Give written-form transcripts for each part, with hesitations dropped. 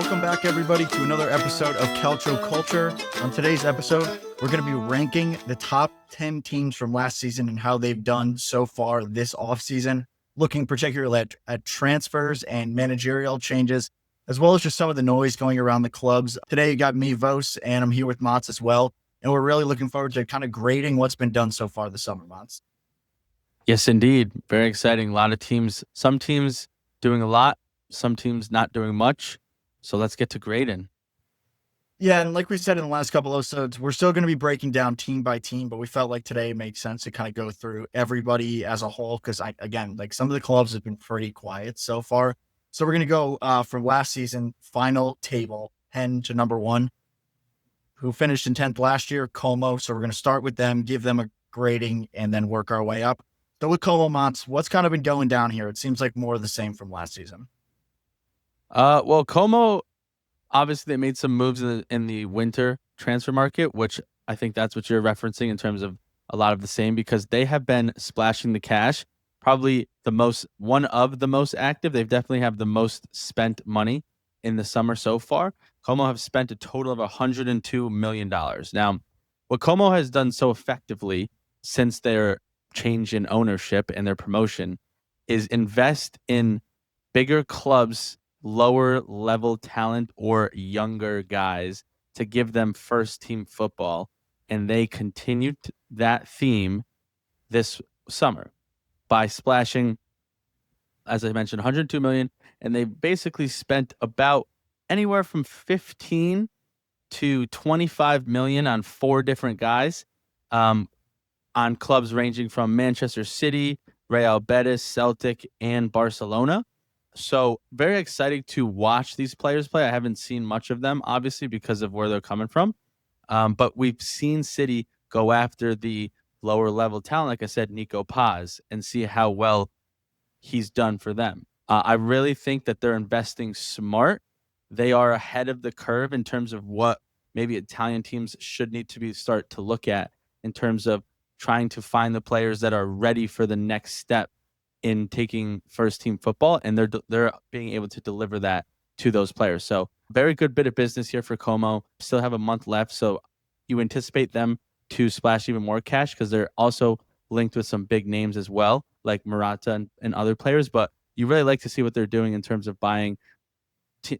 Welcome back, everybody, to another episode of Calcio Culture. On today's episode, we're going to be ranking the top 10 teams from last season and how they've done so far this offseason, looking particularly at transfers and managerial changes, as well as just some of the noise going around the clubs. Today, you got me, Vos, and I'm here with Motts as well. And we're really looking forward to kind of grading what's been done so far this summer, Motts. Yes, indeed. Very exciting. A lot of teams, some teams doing a lot, some teams not doing much. So let's get to grading. Yeah, and like we said in the last couple of episodes, we're still going to be breaking down team by team, but we felt like today makes sense to kind of go through everybody as a whole because, again, like some of the clubs have been pretty quiet so far. So we're going to go from last season, final table, 10 to number 1, who finished in 10th last year, Como. So we're going to start with them, give them a grading, and then work our way up. So with Como, Motts, what's kind of been going down here? It seems like more of the same from last season. Well, Como, obviously they made some moves in the winter transfer market, which I think that's what you're referencing in terms of a lot of the same, because they have been splashing the cash, probably one of the most active. They've definitely have the most spent money in the summer so far. Como have spent a total of $102 million. Now, what Como has done so effectively since their change in ownership and their promotion is invest in bigger clubs, lower level talent or younger guys to give them first team football. And they continued that theme this summer by splashing, as I mentioned, 102 million. And they basically spent about anywhere from 15 to 25 million on 4 different guys, on clubs ranging from Manchester City, Real Betis, Celtic, and Barcelona. So very exciting to watch these players play. I haven't seen much of them, obviously, because of where they're coming from. But we've seen City go after the lower level talent, like I said, Nico Paz, and see how well he's done for them. I really think that they're investing smart. They are ahead of the curve in terms of what maybe Italian teams should need to start to look at in terms of trying to find the players that are ready for the next step in taking first team football, and they're being able to deliver that to those players. So very good bit of business here for Como. Still have a month left, so you anticipate them to splash even more cash because they're also linked with some big names as well, like Morata and other players. But you really like to see what they're doing in terms of buying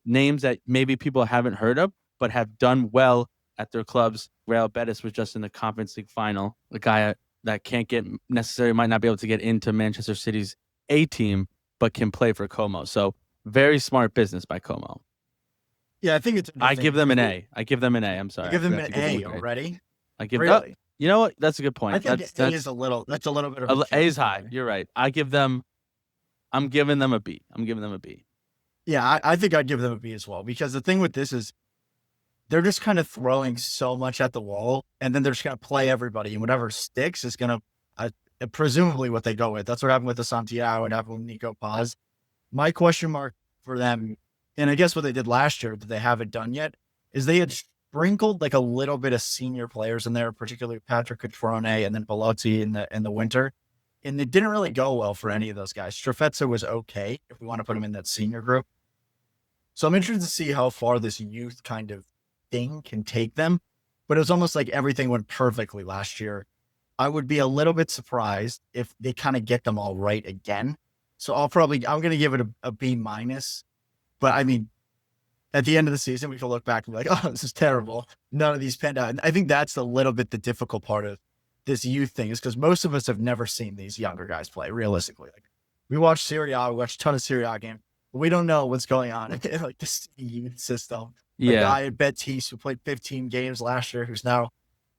names that maybe people haven't heard of, but have done well at their clubs. Real Betis was just in the Conference League final. The guy that can't might not be able to get into Manchester City's A team, but can play for Como. So very smart business by Como. Yeah, I think it's. I give them an A. I'm sorry. You give them an A already? I give really. You know what? That's a good point. I think A is a little. That's a little bit of A is high. You're right. I'm giving them a B. Yeah, I think I'd give them a B as well, because the thing with this is they're just kind of throwing so much at the wall, and then they're just going to play everybody, and whatever sticks is going to presumably what they go with. That's what happened with the Santiago and happened with Nico Paz. My question mark for them, and I guess what they did last year that they haven't done yet, is they had sprinkled like a little bit of senior players in there, particularly Patrick Cutrone and then Belotti in the winter. And it didn't really go well for any of those guys. Strefezza was okay if we want to put him in that senior group. So I'm interested to see how far this youth kind of thing can take them. But it was almost like everything went perfectly last year. I would be a little bit surprised if they kind of get them all right again. So I'm going to give it a B minus. But I mean, at the end of the season, we can look back and be like, oh, this is terrible. None of these panned out. And I think that's a little bit the difficult part of this youth thing, is because most of us have never seen these younger guys play realistically. Like, we watch Serie A, we watch a ton of Serie A games, but we don't know what's going on in like this youth system. Yeah. The guy at Betis who played 15 games last year, who's now,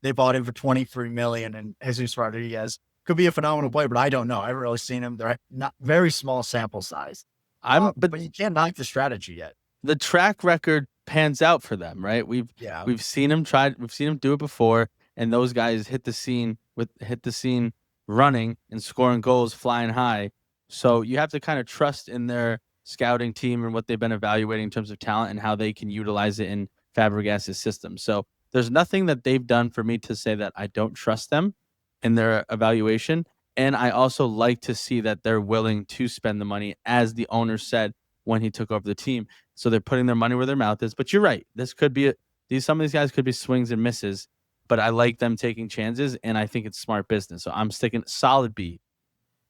they bought him for $23 million, and Jesus Rodriguez could be a phenomenal player, but I don't know. I haven't really seen him. They're not very small sample size. But you can't knock the strategy yet. The track record pans out for them, right? We've seen him do it before, and those guys hit the scene running and scoring goals flying high. So you have to kind of trust in their scouting team and what they've been evaluating in terms of talent and how they can utilize it in Fabregas's system. So there's nothing that they've done for me to say that I don't trust them in their evaluation. And I also like to see that they're willing to spend the money, as the owner said when he took over the team, So they're putting their money where their mouth is. But you're right. This could be some of these guys could be swings and misses. But I like them taking chances, and I think it's smart business. So I'm sticking solid B.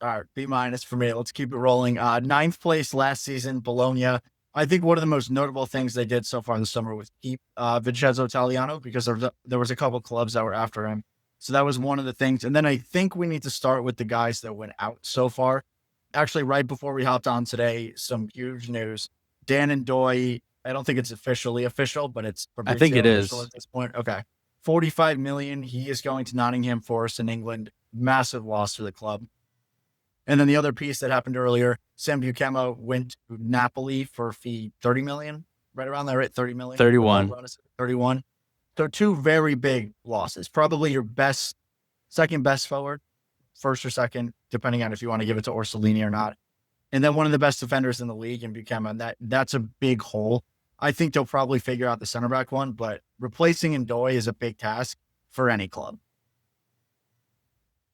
All right, B- for me. Let's keep it rolling. Ninth place last season, Bologna. I think one of the most notable things they did so far this summer was keep Vincenzo Italiano, because there was a couple clubs that were after him. So that was one of the things. And then I think we need to start with the guys that went out so far. Actually, right before we hopped on today, some huge news. Dan and Doy, I don't think it's officially official, but it's I think it official is. at this point. Okay. 45 million. He is going to Nottingham Forest in England. Massive loss for the club. And then the other piece that happened earlier, Sam Buchema went to Napoli for a fee 30 million, right around there, right? 30 million. 31. 31. So two very big losses. Probably your second best forward, first or second, depending on if you want to give it to Orsolini or not. And then one of the best defenders in the league in Buchema. That's a big hole. I think they'll probably figure out the center back one, but replacing Ndoye is a big task for any club.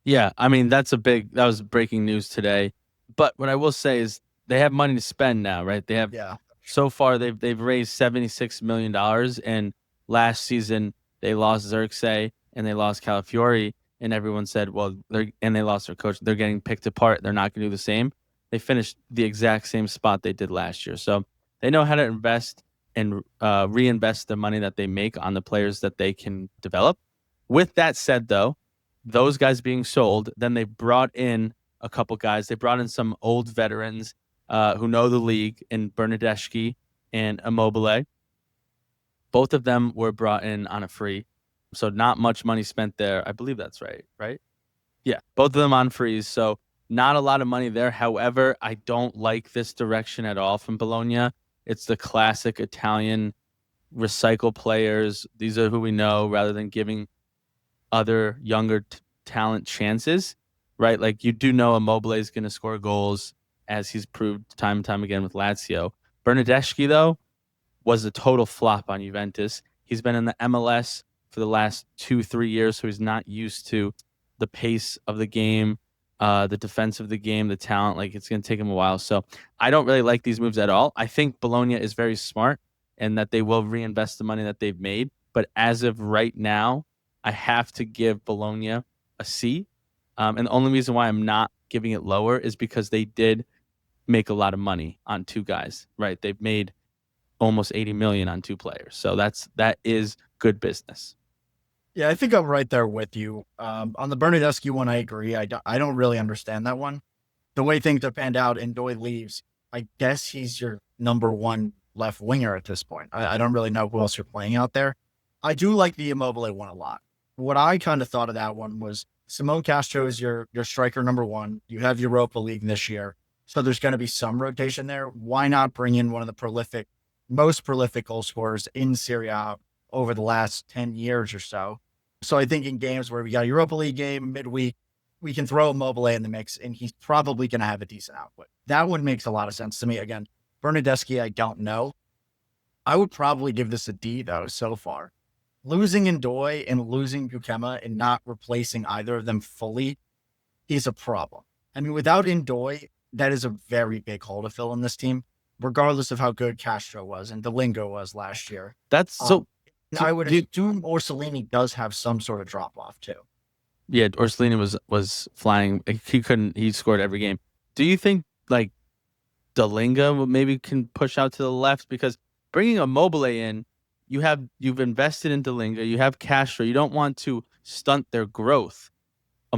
Yeah, I mean that was breaking news today. But what I will say is they have money to spend now, right? They have so far they've raised $76 million, and last season they lost Xerxes and they lost Calafiori, and everyone said, well, they lost their coach. They're getting picked apart. They're not going to do the same. They finished the exact same spot they did last year, so they know how to invest and reinvest the money that they make on the players that they can develop. With that said, though, those guys being sold, then they brought in a couple guys. They brought in some old veterans who know the league in Bernardeschi and Immobile. Both of them were brought in on a free, so not much money spent there. I believe that's right? Yeah, both of them on frees, so not a lot of money there. However, I don't like this direction at all from Bologna. It's the classic Italian recycle players. These are who we know, rather than giving other younger talent chances, right? Like, you do know Immobile is going to score goals, as he's proved time and time again with Lazio. Bernardeschi, though, was a total flop on Juventus. He's been in the MLS for the last 2-3 years, so he's not used to the pace of the game, the defense of the game, the talent. Like, it's going to take him a while. So I don't really like these moves at all. I think Bologna is very smart and that they will reinvest the money that they've made. But as of right now, I have to give Bologna a C. And the only reason why I'm not giving it lower is because they did make a lot of money on two guys, right? They've made almost 80 million on two players. So that is good business. Yeah, I think I'm right there with you. On the Bernardeschi one, I agree. I don't really understand that one. The way things have panned out and Doy leaves, I guess he's your number one left winger at this point. I don't really know who else you're playing out there. I do like the Immobile one a lot. What I kind of thought of that one was Simone Castro is your striker number one. You have Europa League this year, so there's going to be some rotation there. Why not bring in one of the most prolific goal scorers in Serie A over the last 10 years or so? So I think in games where we got a Europa League game midweek, we can throw Immobile in the mix, and he's probably going to have a decent output. That one makes a lot of sense to me. Again, Bernardeschi, I don't know. I would probably give this a D, though, so far. Losing Ndoye and losing Buchema and not replacing either of them fully is a problem. I mean, without Ndoye, that is a very big hole to fill in this team, regardless of how good Castro was and Delingo was last year. That's so. I would assume Orsolini does have some sort of drop off too. Yeah, Orsolini was flying. He scored every game. Do you think like Delinga maybe can push out to the left? Because bringing Immobile in, you've invested in Delinga, you have Castro. You don't want to stunt their growth.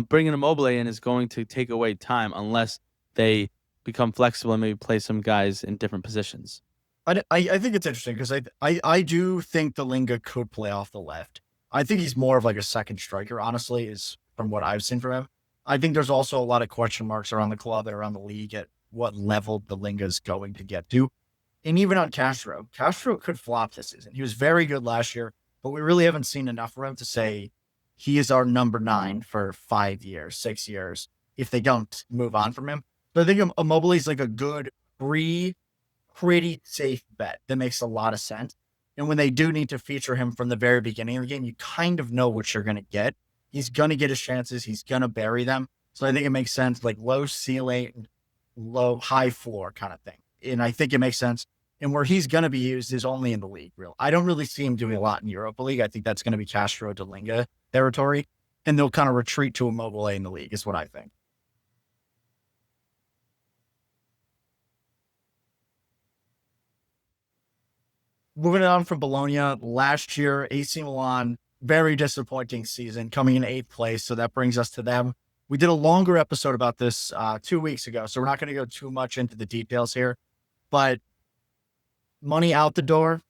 Bringing Immobile in is going to take away time unless they become flexible and maybe play some guys in different positions. I think it's interesting because I do think Delinga could play off the left. I think he's more of like a second striker, honestly, is from what I've seen from him. I think there's also a lot of question marks around the club and around the league at what level Delinga is going to get to. And even on Castro could flop this season. He was very good last year, but we really haven't seen enough for him to say he is our number 9 for 5 years, 6 years, if they don't move on from him. So I think Immobile is like a good, pretty safe bet that makes a lot of sense. And when they do need to feature him from the very beginning of the game, you kind of know what you're going to get. He's going to get his chances. He's going to bury them. So I think it makes sense, like low ceiling, high floor kind of thing. And I think it makes sense. And where he's going to be used is only in the league, real. I don't really see him doing a lot in Europa League. I think that's going to be Castro Dalinga territory, and they'll kind of retreat to Immobile in the league, is what I think. Moving on from Bologna, last year, AC Milan, very disappointing season, coming in 8th place. So that brings us to them. We did a longer episode about this 2 weeks ago, so we're not going to go too much into the details here. But money out the door,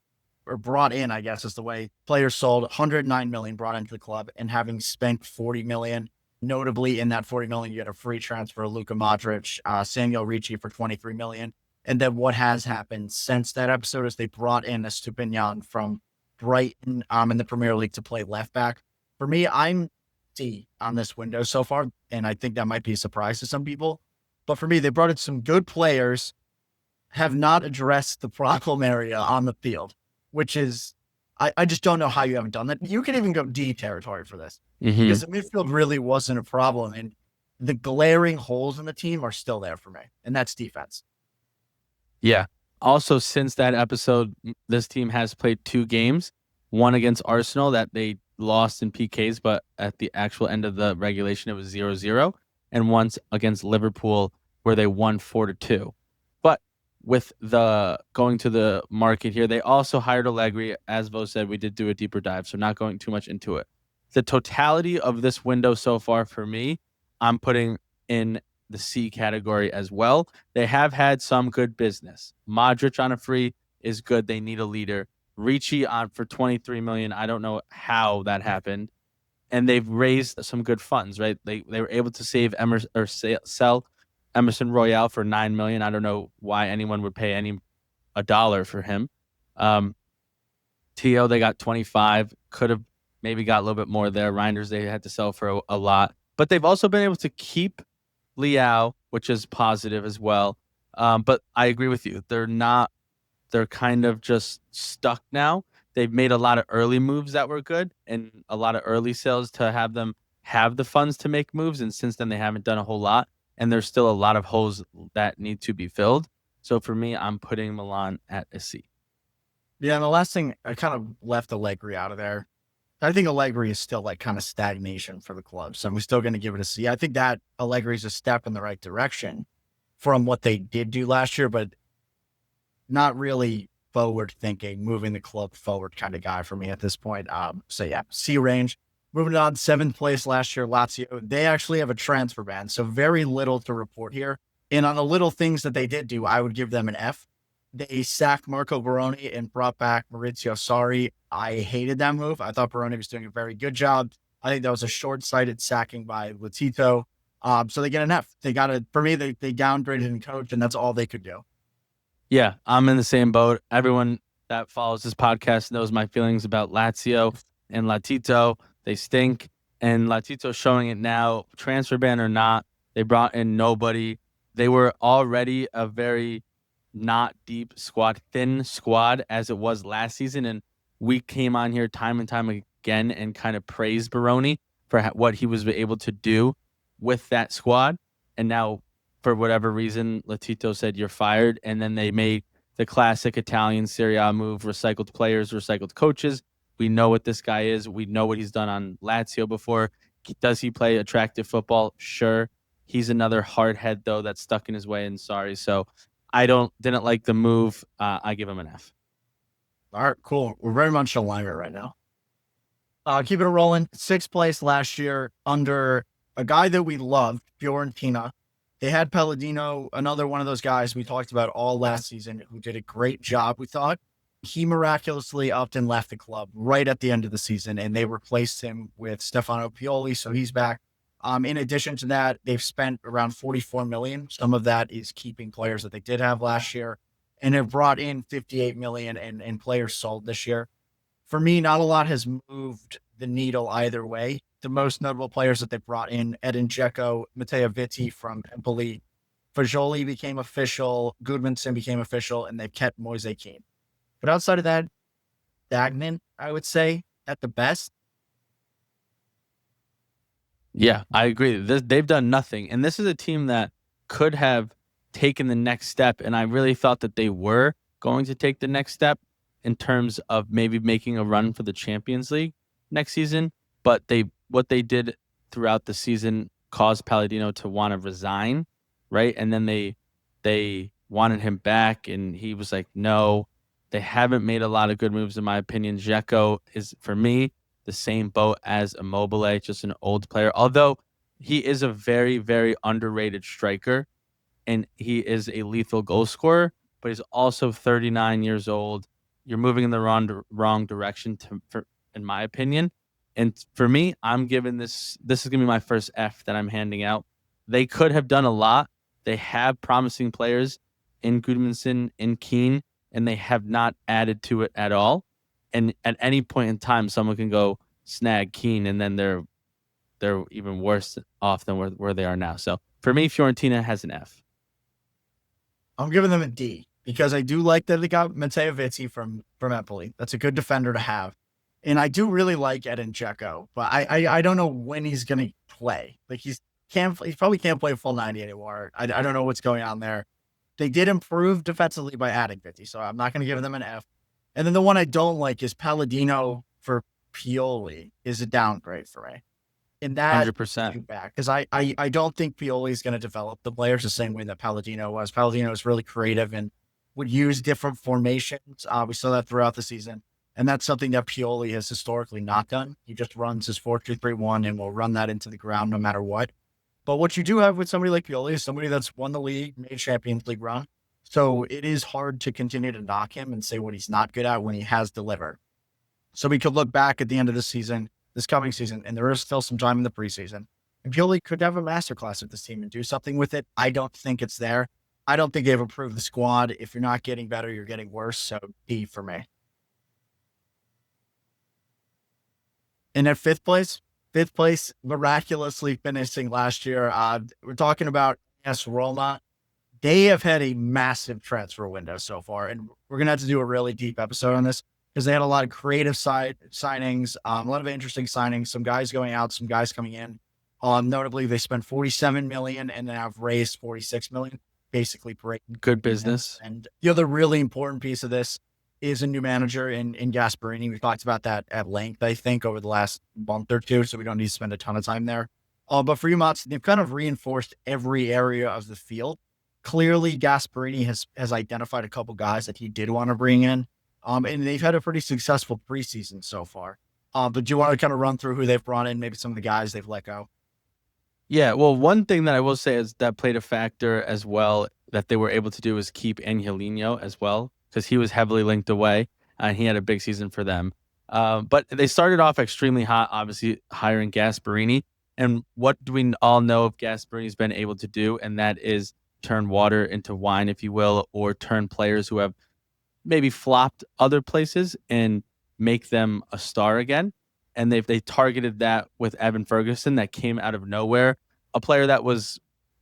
or brought in, I guess is the way. Players sold, 109 million brought into the club, and having spent 40 million, notably in that 40 million, you had a free transfer of Luka Modric, Samuel Ricci for 23 million. And then what has happened since that episode is they brought in a Estupinian from Brighton in the Premier League to play left back. For me, I'm D on this window so far, and I think that might be a surprise to some people. But for me, they brought in some good players, have not addressed the problem area on the field, which is, I just don't know how you haven't done that. You can even go D territory for this because the midfield really wasn't a problem. And the glaring holes in the team are still there for me, and that's defense. Yeah. Also, since that episode, this team has played 2 games, one against Arsenal that they lost in PKs, but at the actual end of the regulation, it was 0-0, and once against Liverpool where they won 4-2. But with the going to the market here, they also hired Allegri. As Vos said, we did do a deeper dive, so not going too much into it. The totality of this window so far for me, I'm putting in the C category as well. They have had some good business. Modric on a free is good. They need a leader. Ricci on for 23 million. I don't know how that happened. And they've raised some good funds, right? They were able to save Emerson or sell Emerson Royale for 9 million. I don't know why anyone would pay a dollar for him. Theo, they got 25. Could have maybe got a little bit more there. Reijnders, they had to sell for a lot. But they've also been able to keep Leao, which is positive as well. But I agree with you. They're kind of just stuck now. They've made a lot of early moves that were good and a lot of early sales to have them have the funds to make moves. And since then, they haven't done a whole lot. And there's still a lot of holes that need to be filled. So for me, I'm putting Milan at a C. Yeah, and the last thing, I kind of left Allegri out of there. I think Allegri is still like kind of stagnation for the club. So I'm still going to give it a C. I think that Allegri is a step in the right direction from what they did do last year, but not really forward thinking, moving the club forward kind of guy for me at this point. So yeah, C range. Moving on, 7th place last year, Lazio. They actually have a transfer ban, so very little to report here. And on the little things that they did do, I would give them an F. They sacked Marco Baroni and brought back Maurizio Sarri. I hated that move. I thought Baroni was doing a very good job. I think that was a short-sighted sacking by Latito. So they get an F. For me, they downgraded in coach, and that's all they could do. Yeah, I'm in the same boat. Everyone that follows this podcast knows my feelings about Lazio and Latito. They stink, and Latito's showing it now. Transfer ban or not, they brought in nobody. They were already a very not deep squad, thin squad as it was last season, and we came on here time and time again and kind of praised Baroni for what he was able to do with that squad. And now, for whatever reason, Latito said, you're fired. And then they made the classic Italian Serie A move, recycled players, recycled coaches. We know what this guy is. We know what he's done on Lazio before. Does he play attractive football? Sure. He's another hard head, though, that's stuck in his way, and sorry. So I didn't like the move. I give him an F. All right, cool. We're very much in alignment right now. Keeping it rolling. 6th place last year under a guy that we loved, Fiorentina. They had Palladino, another one of those guys we talked about all last season, who did a great job, we thought. He miraculously upped and left the club right at the end of the season, and they replaced him with Stefano Pioli, so he's back. In addition to that, they've spent around 44 million. Some of that is keeping players that they did have last year, and have brought in 58 million and players sold this year. For me, not a lot has moved the needle either way. The most notable players that they brought in, Edin Dzeko, Matteo Vitti from Empoli, Fajoli became official, Goodmanson became official, and they've kept Moise Kean. But outside of that, stagnant, I would say, at the best. Yeah, I agree. They've done nothing. And this is a team that could have taken the next step, and I really thought that they were going to take the next step in terms of maybe making a run for the Champions League next season. But what they did throughout the season caused Palladino to want to resign, right? And then they wanted him back, and he was like, no. They haven't made a lot of good moves, in my opinion. Dzeko is, for me, the same boat as Immobile, just an old player. Although he is a very, very underrated striker, and he is a lethal goal scorer, but he's also 39 years old. You're moving in the wrong direction, in my opinion. And for me, I'm giving this is going to be my first F that I'm handing out. They could have done a lot. They have promising players in Gudmundsson, in Keane, and they have not added to it at all. And at any point in time, someone can go snag Keane, and then they're even worse off than where they are now. So for me, Fiorentina has an F. I'm giving them a D because I do like that they got Matteo Vizzi from Napoli. That's a good defender to have. And I do really like Edin Dzeko, but I don't know when he's going to play. Like he probably can't play full 90 anymore. I don't know what's going on there. They did improve defensively by adding 50, so I'm not going to give them an F. And then the one I don't like is Palladino for Pioli is a downgrade for me. And that 100%. Because I don't think Pioli is going to develop the players the same way that Palladino was. Palladino was really creative and would use different formations. We saw that throughout the season. And that's something that Pioli has historically not done. He just runs his 4-2-3-1 and will run that into the ground no matter what. But what you do have with somebody like Pioli is somebody that's won the league, made Champions League run. So it is hard to continue to knock him and say what he's not good at when he has delivered. So we could look back at the end of the season, this coming season, and there is still some time in the preseason. And Pioli could have a masterclass with this team and do something with it. I don't think it's there. I don't think they've improved the squad. If you're not getting better, you're getting worse. So D for me. And at fifth place, miraculously finishing last year. We're talking about Roma. They have had a massive transfer window so far, and we're going to have to do a really deep episode on this because they had a lot of creative signings, a lot of interesting signings, some guys going out, some guys coming in. Notably, they spent $47 million and now have raised $46 million, basically breaking good business. And the other really important piece of this is a new manager in Gasperini. We've talked about that at length, I think, over the last month or two, so we don't need to spend a ton of time there. But for you, Motts, they've kind of reinforced every area of the field. Clearly, Gasperini has identified a couple guys that he did want to bring in, and they've had a pretty successful preseason so far. But do you want to kind of run through who they've brought in, maybe some of the guys they've let go? Yeah, well, one thing that I will say is that played a factor as well that they were able to do is keep Angelino as well, because he was heavily linked away, and he had a big season for them. But they started off extremely hot, obviously hiring Gasperini. And what do we all know if Gasperini's been able to do? And that is turn water into wine, if you will, or turn players who have maybe flopped other places and make them a star again. And they targeted that with Evan Ferguson that came out of nowhere, a player that was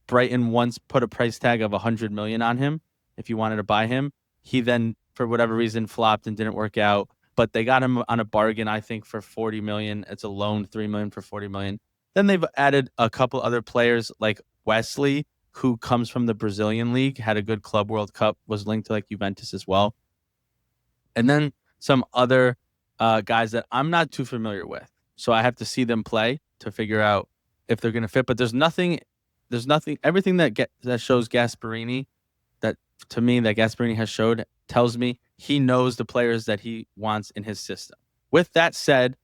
Brighton once put a price tag of $100 million on him if you wanted to buy him. He then, for whatever reason, flopped and didn't work out. But they got him on a bargain, I think, for $40 million. It's a loan, $3 million for $40 million. Then they've added a couple other players like Wesley, who comes from the Brazilian league, had a good Club World Cup, was linked to like Juventus as well. And then some other guys that I'm not too familiar with. So I have to see them play to figure out if they're going to fit. But there's nothing, everything that shows Gasperini, that to me that Gasperini has showed, tells me he knows the players that he wants in his system. With that said,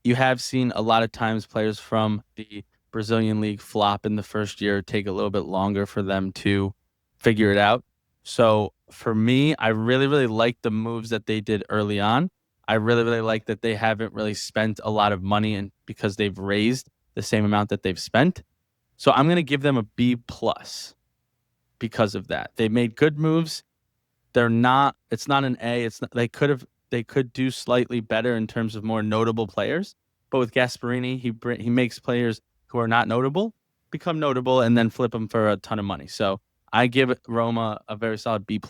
you have seen a lot of times players from the Brazilian league flop in the first year, take a little bit longer for them to figure it out. So for me, I really, really like the moves that they did early on. I really, really like that they haven't really spent a lot of money and because they've raised the same amount that they've spent. So I'm going to give them a B+ because of that. They made good moves. It's not an A. They could do slightly better in terms of more notable players. But with Gasperini, he makes players who are not notable become notable and then flip them for a ton of money. So I give Roma a very solid B+.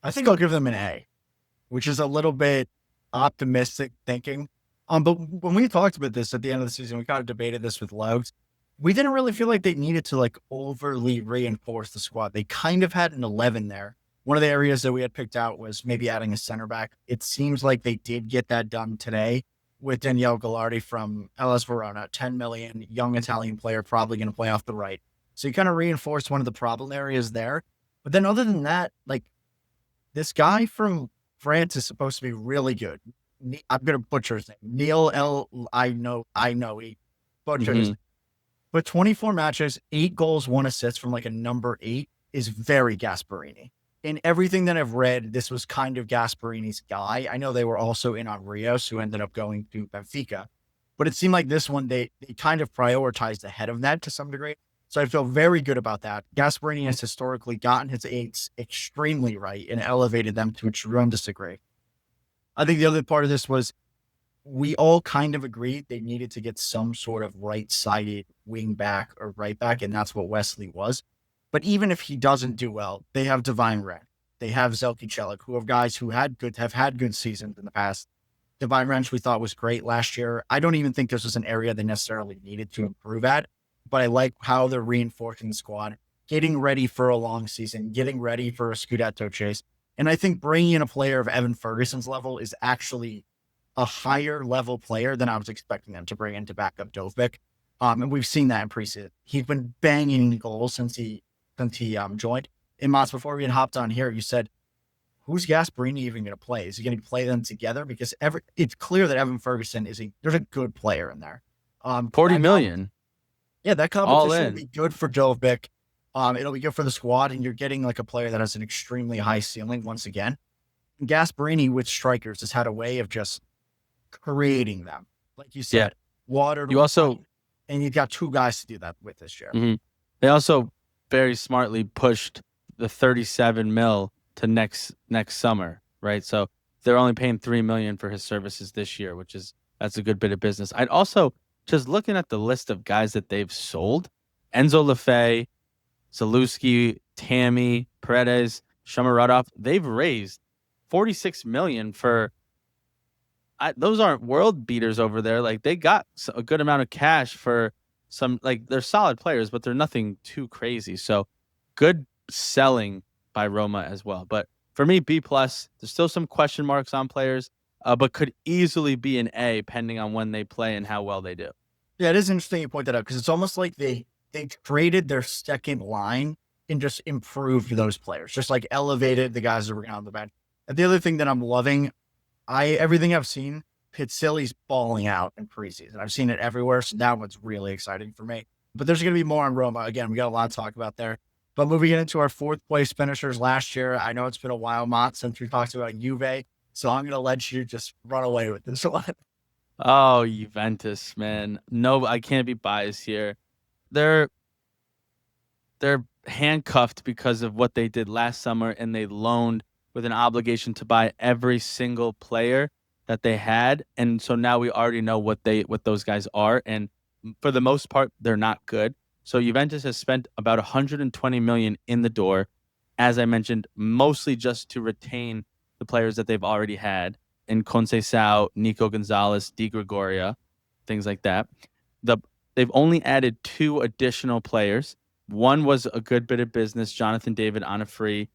I think I'll give them an A, which is a little bit optimistic thinking. But when we talked about this at the end of the season, we kind of debated this with Logs. We didn't really feel like they needed to like overly reinforce the squad. They kind of had an 11 there. One of the areas that we had picked out was maybe adding a center back. It seems like they did get that done today with Daniele Gallardi from LS Verona, 10 million, young Italian player, probably going to play off the right. So you kind of reinforced one of the problem areas there. But then other than that, like this guy from France is supposed to be really good. I'm going to butcher his name. Neil L. I know he butchered his name. But 24 matches, 8 goals, 1 assist from like a number 8 is very Gasperini. In everything that I've read, this was kind of Gasperini's guy. I know they were also in on Rios, who ended up going to Benfica. But it seemed like this one, they kind of prioritized ahead of that to some degree. So I feel very good about that. Gasperini has historically gotten his 8s extremely right and elevated them to a tremendous degree. I think the other part of this was we all kind of agreed they needed to get some sort of right-sided wing back or right back, and that's what Wesley was. But even if he doesn't do well, they have Divine Wrench. They have Zelki Celik, who are guys who have had good seasons in the past. Divine Wrench we thought was great last year. I don't even think this was an area they necessarily needed to improve at, but I like how they're reinforcing the squad, getting ready for a long season, getting ready for a Scudetto chase. And I think bringing in a player of Evan Ferguson's level is actually a higher level player than I was expecting them to bring in to back up Dovbyk. And we've seen that in preseason. He's been banging goals since he joined. In Motts, before we had hopped on here, you said, who's Gasperini even going to play? Is he going to play them together? Because it's clear that Evan Ferguson there's a good player in there. 40 million. That competition will be good for Dovbyk. It'll be good for the squad, and you're getting like a player that has an extremely high ceiling once again. And Gasperini with strikers has had a way of just creating them. Like you said, water. You also, and you've got 2 guys to do that with this year. Mm-hmm. They also very smartly pushed the 37 mil to next summer, right? So they're only paying 3 million for his services this year, that's a good bit of business. I'd also, just looking at the list of guys that they've sold, Enzo Lefebvre, Zalewski, Tammy, Paredes, Shomurodov, they've raised 46 million for. Those aren't world beaters over there. Like, they got a good amount of cash for some, like, they're solid players, but they're nothing too crazy. So good selling by Roma as well. But for me, B+, there's still some question marks on players, but could easily be an A depending on when they play and how well they do. Yeah, it is interesting you point that out, because it's almost like they traded their second line and just improved those players, just like elevated the guys that were on the bench. And the other thing that I'm loving, everything I've seen, Pizzilli's balling out in preseason. I've seen it everywhere, so that one's really exciting for me. But there's going to be more on Roma. Again, we got a lot to talk about there. But moving into our 4th place finishers last year, I know it's been a while, Mott, since we talked about Juve, so I'm going to let you just run away with this one. Oh, Juventus, man. No, I can't be biased here. They're handcuffed because of what they did last summer, and they loaned with an obligation to buy every single player that they had. And so now we already know what those guys are. And for the most part, they're not good. So Juventus has spent about 120 million in the door, as I mentioned, mostly just to retain the players that they've already had in Conceição, Nico Gonzalez, Di Gregoria, things like that. They've only added 2 additional players. One was a good bit of business, Jonathan David on a free.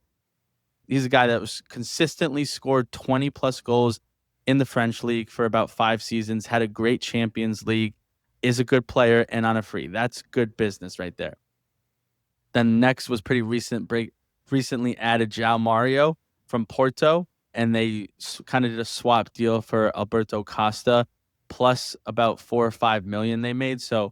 He's a guy that was consistently scored 20-plus goals in the French league for about 5 seasons, had a great Champions League, is a good player, and on a free. That's good business right there. Then next was recently added João Mário from Porto, and they kind of did a swap deal for Alberto Costa, plus about 4 or 5 million they made. So,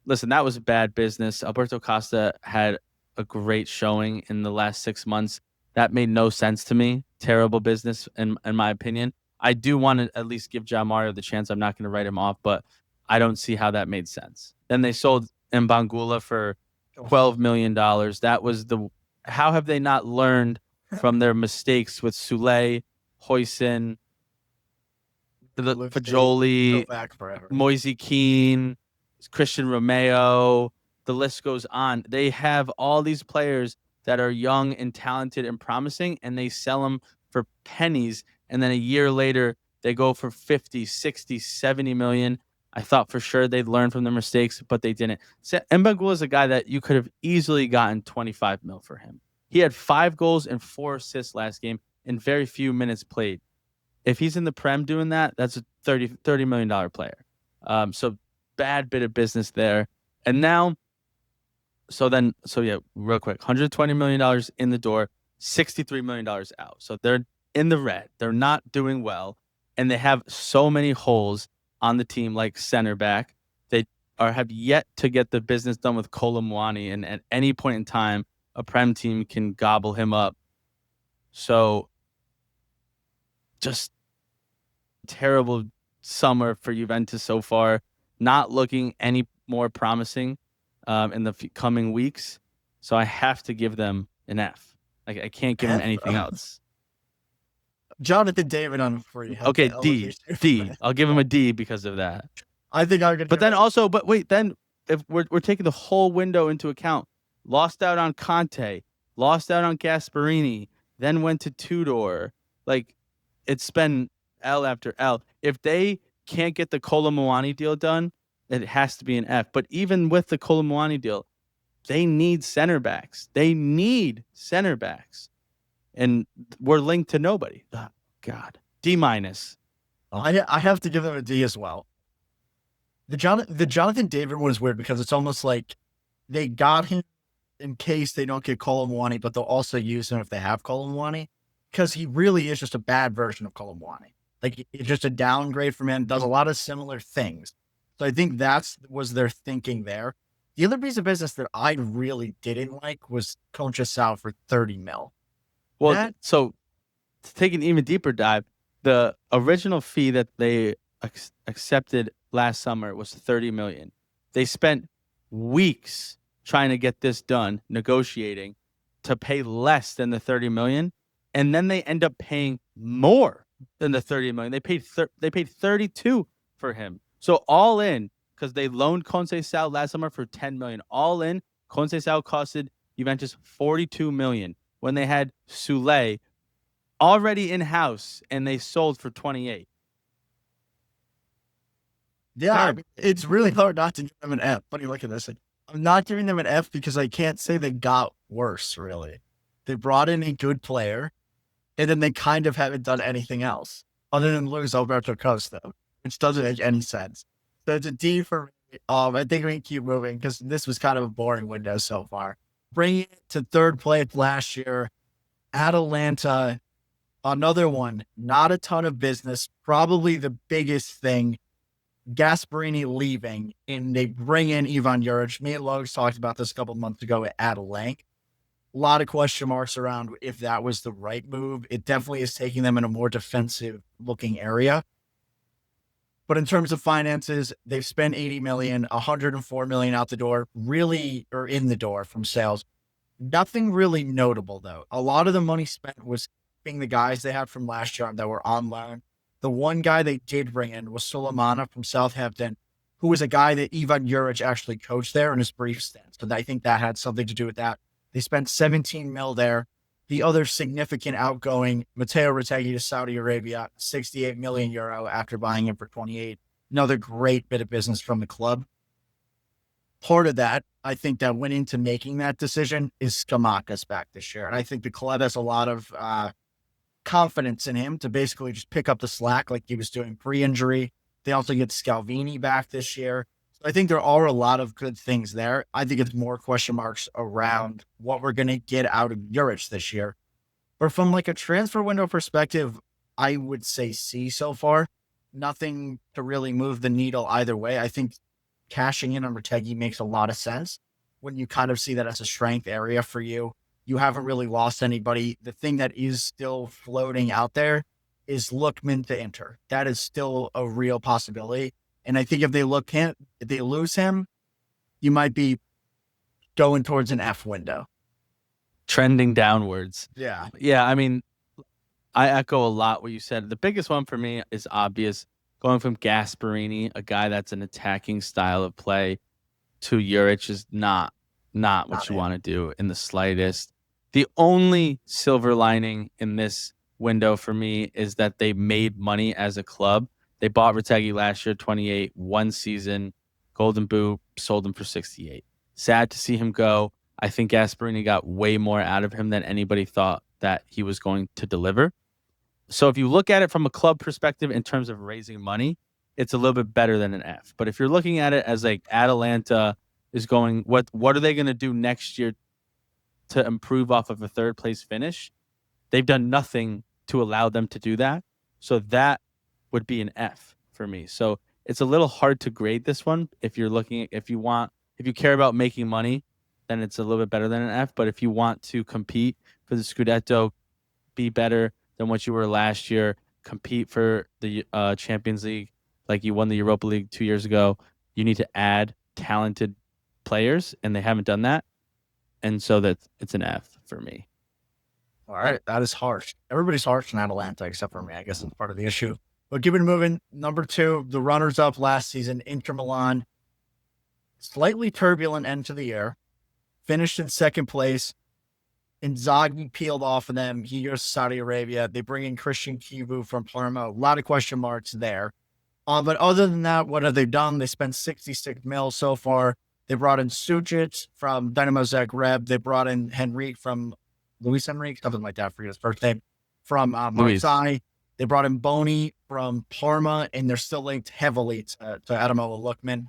listen, that was bad business. Alberto Costa had a great showing in the last 6 months. That made no sense to me. Terrible business, in my opinion. I do want to at least give João Mário the chance. I'm not going to write him off, but I don't see how that made sense. Then they sold Mbangula for $12 million. That was how have they not learned from their mistakes with Soulé, Hoyson, Fajoli, Moise Keane, Christian Romeo? The list goes on. They have all these players that are young and talented and promising, and they sell them for pennies. And then a year later, they go for 50, 60, 70 million. I thought for sure they'd learn from their mistakes, but they didn't. Mbangula is a guy that you could have easily gotten 25 mil for him. He had 5 goals and 4 assists last game in very few minutes played. If he's in the Prem doing that, that's a $30 million player. So bad bit of business there. And now, so yeah, real quick, $120 million in the door, $63 million out. So they're in the red. They're not doing well. And they have so many holes on the team, like center back. They have yet to get the business done with Colomwani. And at any point in time, a Prem team can gobble him up. So just terrible summer for Juventus so far. Not looking any more promising in the coming weeks. So I have to give them an F. Like, I can't give them anything else. Jonathan David on free. Okay, D. I'll give him a D because of that. I think I'm gonna. But then also, but wait, then if we're taking the whole window into account, lost out on Conte, lost out on Gasperini, then went to Tudor. Like, it's been L after L. If they can't get the Colomwani deal done, it has to be an F. But even with the Colomwani deal, they need center backs. And we're linked to nobody. Oh, God. D-. I have to give them a D as well. The Jonathan David one is weird because it's almost like they got him in case they don't get Colomwani, but they'll also use him if they have Colomwani, because he really is just a bad version of Colomwani. Like, it's just a downgrade from him, does a lot of similar things. So I think was their thinking there. The other piece of business that I really didn't like was Conceição for 30 mil. Well, so to take an even deeper dive, the original fee that they accepted last summer was 30 million. They spent weeks trying to get this done, negotiating to pay less than the 30 million, and then they end up paying more than the 30 million. They paid 32 for him. So all in, because they loaned Conceição last summer for 10 million. All in, Conceição costed Juventus 42 million when they had Sule already in house and they sold for 28. Yeah, I mean, it's really hard not to give them an F. Funny, look at this. I'm not giving them an F because I can't say they got worse, really. They brought in a good player, and then they kind of haven't done anything else other than lose Alberto Costa, which doesn't make any sense. So it's a D for me. I think we can keep moving because this was kind of a boring window so far. Bringing it to third place last year, Atalanta, another one, not a ton of business. Probably the biggest thing, Gasperini leaving, and they bring in Evan Ferguson. Me and Logs talked about this a couple months ago at length. A lot of question marks around if that was the right move. It definitely is taking them in a more defensive looking area. But in terms of finances, they've spent 80 million, 104 million out the door, or in the door from sales. Nothing really notable, though. A lot of the money spent was being the guys they had from last year that were on loan. The one guy they did bring in was Sulemana from Southampton, who was a guy that Evan Juric actually coached there in his brief stint. So I think that had something to do with that. They spent 17 mil there. The other significant outgoing, Matteo Retegui to Saudi Arabia, 68 million euro after buying him for 28. Another great bit of business from the club. Part of that, I think, that went into making that decision is Scamacca's back this year. And I think the club has a lot of confidence in him to basically just pick up the slack like he was doing pre-injury. They also get Scalvini back this year. I think there are a lot of good things there. I think it's more question marks around what we're going to get out of Juric this year. But from like a transfer window perspective, I would say C so far. Nothing to really move the needle either way. I think cashing in on Retegui makes a lot of sense when you kind of see that as a strength area for you. You haven't really lost anybody. The thing that is still floating out there is Lookman to Inter. That is still a real possibility. And I think if they lose him, you might be going towards an F window. Trending downwards. Yeah. Yeah, I mean, I echo a lot what you said. The biggest one for me is obvious. Going from Gasperini, a guy that's an attacking style of play, to Juric is not what you want to do in the slightest. The only silver lining in this window for me is that they made money as a club. They bought Retegui last year, 28, one season, Golden Boot, sold him for 68. Sad to see him go. I think Gasperini got way more out of him than anybody thought that he was going to deliver. So if you look at it from a club perspective in terms of raising money, it's a little bit better than an F. But if you're looking at it as like Atalanta is going, what are they going to do next year to improve off of a third place finish? They've done nothing to allow them to do that. So that would be an F for me. So it's a little hard to grade this one. If you're looking at, if you care about making money, then it's a little bit better than an F. But if you want to compete for the Scudetto, be better than what you were last year, compete for the Champions League like you won the Europa League 2 years ago, you need to add talented players, and they haven't done that. And so it's an F for me. All right, that is harsh. Everybody's harsh in Atalanta except for me. I guess it's part of the issue. But keep it moving. Number 2, the runners-up last season, Inter Milan. Slightly turbulent end to the year. Finished in second place. Inzaghi peeled off of them. He goes to Saudi Arabia. They bring in Christian Kivu from Parma. A lot of question marks there. But other than that, what have they done? They spent 66 mil so far. They brought in Sucic from Dynamo Zagreb. They brought in Henrique from Luis Henrique, something like that. I forget his first name. From Marseille. They brought in Boni from Parma, and they're still linked heavily to Ademola Lookman.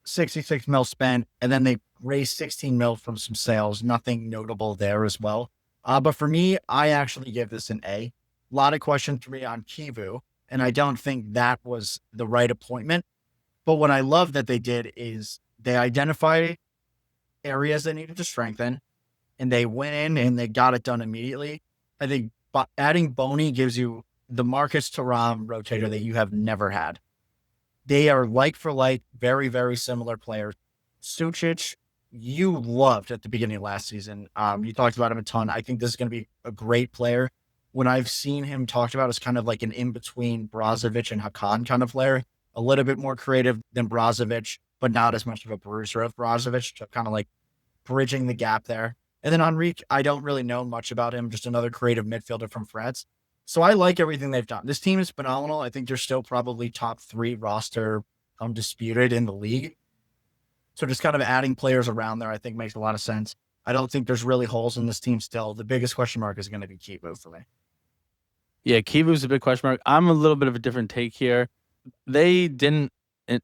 66 mil spent, and then they raised 16 mil from some sales. Nothing notable there as well. But for me, I actually give this an A. A lot of questions for me on Kivu, and I don't think that was the right appointment. But what I love that they did is they identified areas they needed to strengthen, and they went in and they got it done immediately. I think adding Boni gives you the Marcus Thuram rotator that you have never had. They are like for like, very, very similar players. Sucic, you loved at the beginning of last season. You talked about him a ton. I think this is going to be a great player. When I've seen him talked about as kind of like an in-between Brozovic and Hakan kind of player, a little bit more creative than Brozovic, but not as much of a bruiser of Brozovic, so kind of like bridging the gap there. And then Henrique, I don't really know much about him, just another creative midfielder from France. So I like everything they've done. This team is phenomenal. I think they're still probably top 3 roster undisputed in the league. So just kind of adding players around there, I think makes a lot of sense. I don't think there's really holes in this team still. The biggest question mark is going to be Kivu for me. Yeah, Kivu's a big question mark. I'm a little bit of a different take here. They didn't, in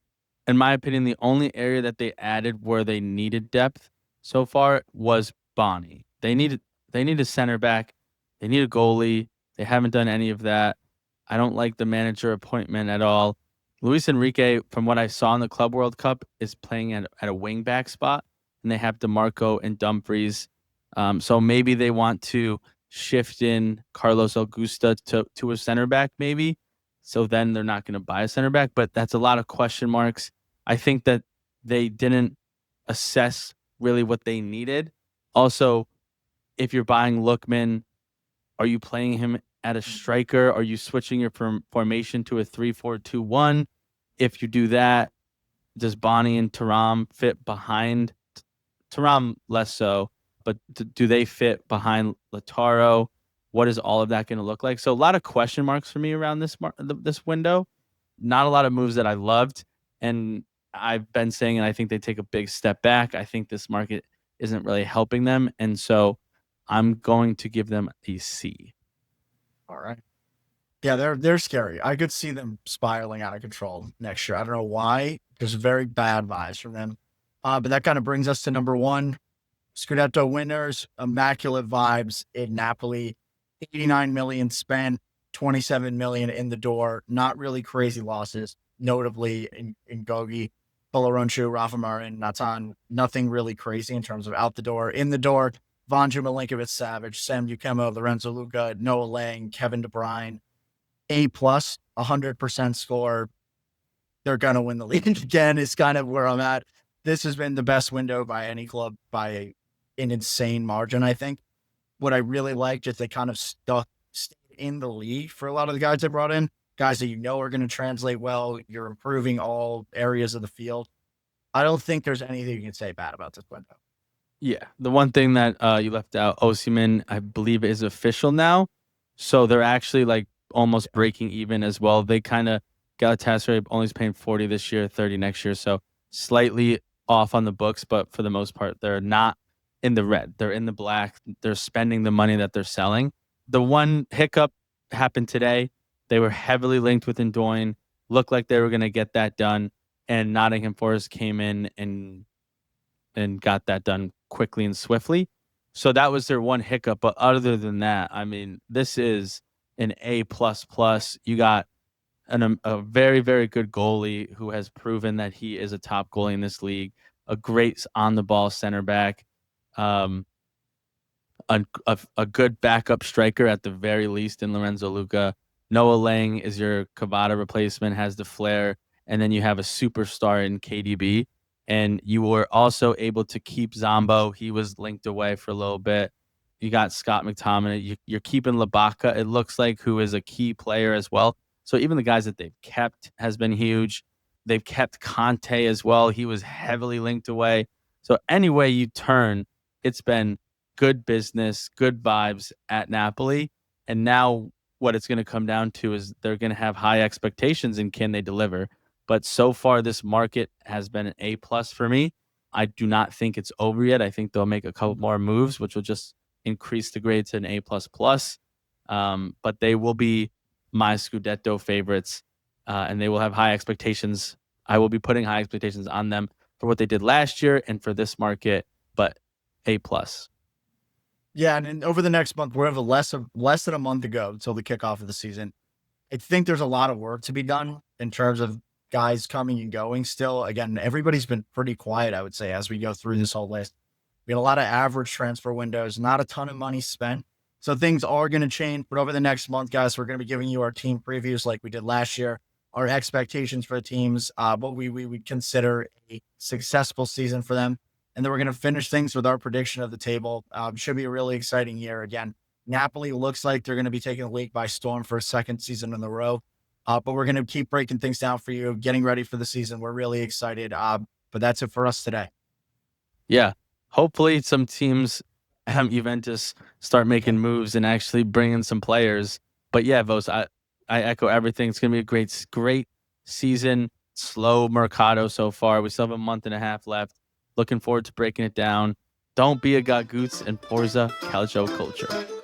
my opinion, the only area that they added where they needed depth so far was Boni. They need a center back. They need a goalie. They haven't done any of that. I don't like the manager appointment at all. Luis Henrique, from what I saw in the Club World Cup, is playing at a wing back spot, and they have DeMarco and Dumfries. So maybe they want to shift in Carlos Augusta to a center back, maybe. So then they're not going to buy a center back, but that's a lot of question marks. I think that they didn't assess really what they needed. Also, if you're buying Lookman, are you playing him at a striker? Are you switching your formation to a 3-4-2-1? If you do that, does Boni and Thuram fit behind? Thuram less so, but do they fit behind Lautaro? What is all of that going to look like? So a lot of question marks for me around this window. Not a lot of moves that I loved, and I've been saying, and I think they take a big step back. I think this market isn't really helping them, and so I'm going to give them a C. All right. Yeah, they're scary. I could see them spiraling out of control next year. I don't know why. There's very bad vibes from them. But that kind of brings us to number 1. Scudetto winners, immaculate vibes in Napoli. 89 million spent, 27 million in the door. Not really crazy losses, notably in Gogi, Polaronchu, Rafa Marin, Natan. Nothing really crazy in terms of out the door. In the door, Vanja Milinkovic-Savic, Sam Bukemo, Lorenzo Luca, Noah Lang, Kevin De Bruyne. A+, 100% score. They're going to win the league again is kind of where I'm at. This has been the best window by any club by an insane margin, I think. What I really liked is they kind of stayed in the league for a lot of the guys they brought in. Guys that you know are going to translate well. You're improving all areas of the field. I don't think there's anything you can say bad about this window. Yeah, the one thing that you left out, Osimhen, I believe is official now. So they're actually like almost breaking even as well. They kind of Galatasaray only is paying 40 this year, 30 next year. So slightly off on the books, but for the most part, they're not in the red. They're in the black. They're spending the money that they're selling. The one hiccup happened today. They were heavily linked with Ndoye, looked like they were going to get that done, and Nottingham Forest came in and got that done quickly and swiftly. So that was their one hiccup. But other than that, I mean, this is an A++. You got a very, very good goalie who has proven that he is a top goalie in this league, a great on-the-ball center back, um, a good backup striker at the very least in Lorenzo Luca. Noah Lang is your Cavada replacement, has the flair, and then you have a superstar in KDB. And you were also able to keep Zombo. He was linked away for a little bit. You got Scott McTominay. You're keeping Labaka, it looks like, who is a key player as well. So even the guys that they've kept has been huge. They've kept Conte as well. He was heavily linked away. So any way you turn, it's been good business, good vibes at Napoli. And now what it's going to come down to is they're going to have high expectations and can they deliver? But so far, this market has been an A+ for me. I do not think it's over yet. I think they'll make a couple more moves, which will just increase the grade to an A++. But they will be my Scudetto favorites, and they will have high expectations. I will be putting high expectations on them for what they did last year and for this market, but A+. Yeah, and over the next month, we have less than a month to go until the kickoff of the season. I think there's a lot of work to be done in terms of guys coming and going still. Again, everybody's been pretty quiet, I would say, as we go through this whole list. We had a lot of average transfer windows, not a ton of money spent. So things are going to change. But over the next month, guys, we're going to be giving you our team previews like we did last year, our expectations for the teams, what we would consider a successful season for them. And then we're going to finish things with our prediction of the table. Should be a really exciting year. Again, Napoli looks like they're going to be taking the league by storm for a second season in a row. But we're going to keep breaking things down for you, getting ready for the season. We're really excited. But that's it for us today. Yeah. Hopefully some teams, Juventus, start making moves and actually bring in some players. But yeah, Vos, I echo everything. It's going to be a great season. Slow mercato so far. We still have a month and a half left. Looking forward to breaking it down. Don't be a Gagoots and Forza Calcio Culture.